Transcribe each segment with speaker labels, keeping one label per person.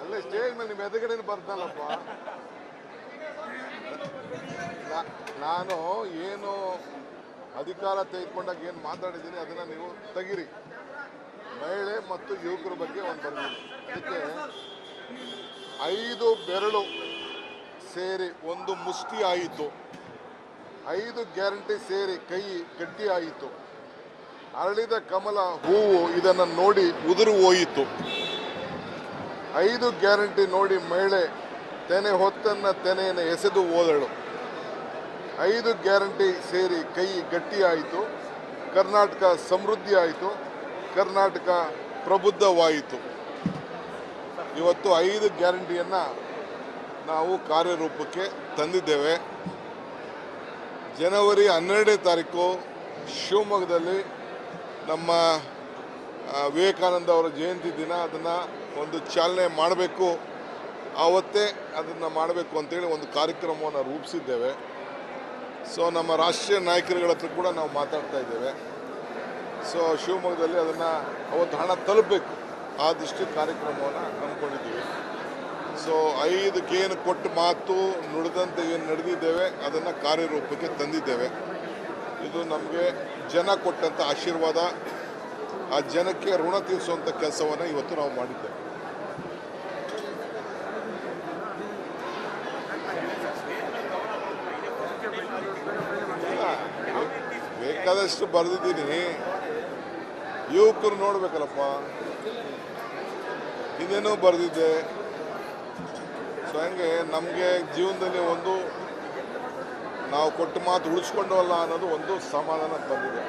Speaker 1: ಅಲ್ಲೇ ಸ್ಟೇಜ್ ಮೇಲೆ ನಿಮ್ಮ ಎದುರುಗಡೆ ಬರ್ತಾನಪ್ಪ. ನಾನು ಏನು ಅಧಿಕಾರ ತೆಗೆದುಕೊಂಡಾಗ ಏನು ಮಾತಾಡಿದ್ದೀನಿ ಅದನ್ನು ನೀವು ತೆಗಿರಿ. ಮಹಿಳೆ ಮತ್ತು ಯುವಕರ ಬಗ್ಗೆ ಒಂದು ಬರ್ತೀನಿ. ಅದಕ್ಕೆ 5 ಬೆರಳು ಸೇರಿ ಒಂದು ಮುಷ್ಟಿ ಆಯಿತು, 5 ಗ್ಯಾರಂಟಿ ಸೇರಿ ಕೈ ಗಟ್ಟಿ ಆಯಿತು, ಅರಳಿದ ಕಮಲ ಹೂವು ಇದನ್ನು ನೋಡಿ ಉದುರು ಹೋಯಿತು. 5 ಗ್ಯಾರಂಟಿ ನೋಡಿ ಮಹಿಳೆ ತೆನೆ ಹೊತ್ತನ್ನ ತೆನೆಯನ್ನು ಎಸೆದು ಹೋದಳು. 5 ಗ್ಯಾರಂಟಿ ಸೇರಿ ಕೈ ಗಟ್ಟಿಯಾಯಿತು, ಕರ್ನಾಟಕ ಸಮೃದ್ಧಿ ಆಯಿತು, ಕರ್ನಾಟಕ ಪ್ರಬುದ್ಧವಾಯಿತು. ಇವತ್ತು 5 ಗ್ಯಾರಂಟಿಯನ್ನು ನಾವು ಕಾರ್ಯರೂಪಕ್ಕೆ ತಂದಿದ್ದೇವೆ. ಜನವರಿ 12ನೇ ತಾರೀಕು ಶಿವಮೊಗ್ಗದಲ್ಲಿ ನಮ್ಮ ವಿವೇಕಾನಂದ ಅವರ ಜಯಂತಿ ದಿನ ಅದನ್ನು ಒಂದು ಚಾಲನೆ ಮಾಡಬೇಕು, ಆವತ್ತೇ ಅದನ್ನು ಮಾಡಬೇಕು ಅಂತೇಳಿ ಒಂದು ಕಾರ್ಯಕ್ರಮವನ್ನು ರೂಪಿಸಿದ್ದೇವೆ. ಸೊ ನಮ್ಮ ರಾಷ್ಟ್ರೀಯ ನಾಯಕರುಗಳ ಹತ್ರ ಕೂಡ ನಾವು ಮಾತಾಡ್ತಾ ಇದ್ದೇವೆ. ಸೊ ಶಿವಮೊಗ್ಗದಲ್ಲಿ ಅದನ್ನು ಅವತ್ತು ಹಣ ತಲುಪಬೇಕು ಆ ದೃಷ್ಟಿ ಕಾರ್ಯಕ್ರಮವನ್ನು ಹಮ್ಮಿಕೊಂಡಿದ್ದೀವಿ. ಸೊ 5 ಏನು ಕೊಟ್ಟು ಮಾತು ನುಡಿದಂತೆ ಏನು ನಡೆದಿದ್ದೇವೆ ಅದನ್ನು ಕಾರ್ಯರೂಪಕ್ಕೆ ತಂದಿದ್ದೇವೆ. ಇದು ನಮಗೆ ಜನ ಕೊಟ್ಟಂಥ ಆಶೀರ್ವಾದ. ಆ ಜನಕ್ಕೆ ಋಣ ತೀರಿಸುವಂಥ ಕೆಲಸವನ್ನು ಇವತ್ತು ನಾವು ಮಾಡಿದ್ದೇವೆ. ಬೇಕಾದಷ್ಟು ಬರೆದಿದ್ದೀನಿ, ಯುವಕರು ನೋಡ್ಬೇಕಲ್ಲಪ್ಪ. ಇನ್ನೇನೋ ಬರೆದಿದ್ದೆ. ಸೊ ಹಂಗೆ ನಮಗೆ ಜೀವನದಲ್ಲಿ ಒಂದು ನಾವು ಕೊಟ್ಟ ಮಾತು ಉಳಿಸ್ಕೊಂಡವಲ್ಲ ಅನ್ನೋದು ಒಂದು ಸಮಾಧಾನ ಬಂದಿದೆ.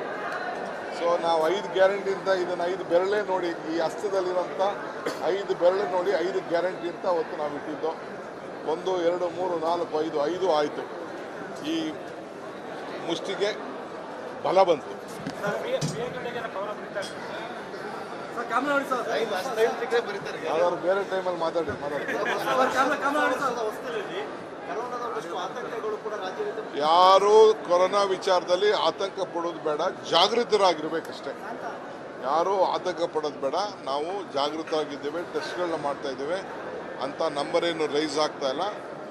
Speaker 1: ಸೊ ನಾವು 5 ಗ್ಯಾರಂಟಿ ಅಂತ ಇದನ್ನು 5 ಬೆರಳೇ ನೋಡಿ, ಈ ಹಸ್ತದಲ್ಲಿರೋಂಥ 5 ಬೆರಳು ನೋಡಿ 5 ಗ್ಯಾರಂಟಿ ಅಂತ ಅವತ್ತು ನಾವು ಇಟ್ಟಿದ್ದು. 1 2 3 4 5 ಆಯಿತು. ಈ ಮುಷ್ಟಿಗೆ ಬಲ ಬಂತು. ಯಾವ್ದಾದ್ರು ಬೇರೆ ಟೈಮಲ್ಲಿ ಮಾತಾಡಿ. ಯಾರು ಕೊರೋನಾ ವಿಚಾರದಲ್ಲಿ ಆತಂಕ ಪಡೋದು ಬೇಡ, ಜಾಗೃತರಾಗಿರ್ಬೇಕಷ್ಟೇ. ಯಾರು ಆತಂಕ ಪಡೋದು ಬೇಡ. ನಾವು ಜಾಗೃತರಾಗಿದ್ದೇವೆ, ಟೆಸ್ಟ್ಗಳನ್ನ ಮಾಡ್ತಾ ಇದ್ದೇವೆ ಅಂತ ನಂಬರ್ ಏನು ರೈಸ್ ಆಗ್ತಾ ಇಲ್ಲ.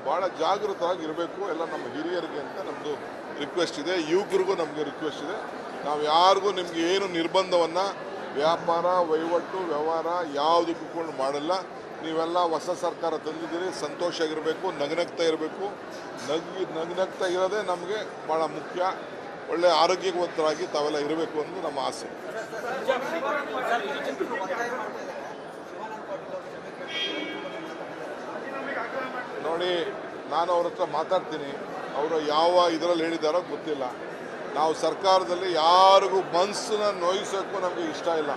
Speaker 1: ಭಾಳ ಜಾಗೃತರಾಗಿರಬೇಕು ಎಲ್ಲ ನಮ್ಮ ಹಿರಿಯರಿಗೆ ಅಂತ ನಮ್ಮದು ರಿಕ್ವೆಸ್ಟ್ ಇದೆ. ಯುವಕರಿಗೂ ನಮಗೆ ರಿಕ್ವೆಸ್ಟ್ ಇದೆ. ನಾವು ಯಾರಿಗೂ ನಿಮಗೆ ಏನು ನಿರ್ಬಂಧವನ್ನು ವ್ಯಾಪಾರ ವಹಿವಾಟು ವ್ಯವಹಾರ ಯಾವುದಕ್ಕೂ ಕೂಡ ಮಾಡಲ್ಲ. ನೀವೆಲ್ಲ ಹೊಸ ಸರ್ಕಾರ ತಂದಿದ್ದೀರಿ, ಸಂತೋಷ ಆಗಿರಬೇಕು, ನಗನಗ್ತಾ ಇರಬೇಕು. ನಗನಗ್ತಾ ಇರೋದೇ ನಮಗೆ ಭಾಳ ಮುಖ್ಯ. ಒಳ್ಳೆ ಆರೋಗ್ಯವಂತರಾಗಿ ತಾವೆಲ್ಲ ಇರಬೇಕು ಅನ್ನೋದು ನಮ್ಮ ಆಸೆ. ನೋಡಿ, ನಾನು ಅವ್ರ ಹತ್ರ ಮಾತಾಡ್ತೀನಿ. ಅವರು ಯಾವ ಇದರಲ್ಲಿ ಹೇಳಿದಾರೋ ಗೊತ್ತಿಲ್ಲ. ನಾವು ಸರ್ಕಾರದಲ್ಲಿ ಯಾರಿಗೂ ಮನಸ್ಸನ್ನ ನೋಯಿಸೋಕ್ಕೂ ನಮಗೆ ಇಷ್ಟ ಇಲ್ಲ.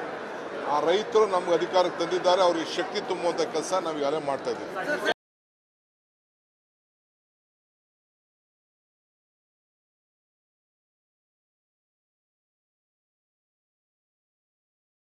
Speaker 1: ಆ ರೈತರು ನಮ್ಗೆ ಅಧಿಕಾರಕ್ಕೆ ತಂದಿದ್ದಾರೆ, ಅವ್ರಿಗೆ ಶಕ್ತಿ ತುಂಬುವಂಥ ಕೆಲಸ ನಾವು ಯಾರೇ ಮಾಡ್ತಾ ಇದ್ದೀವಿ.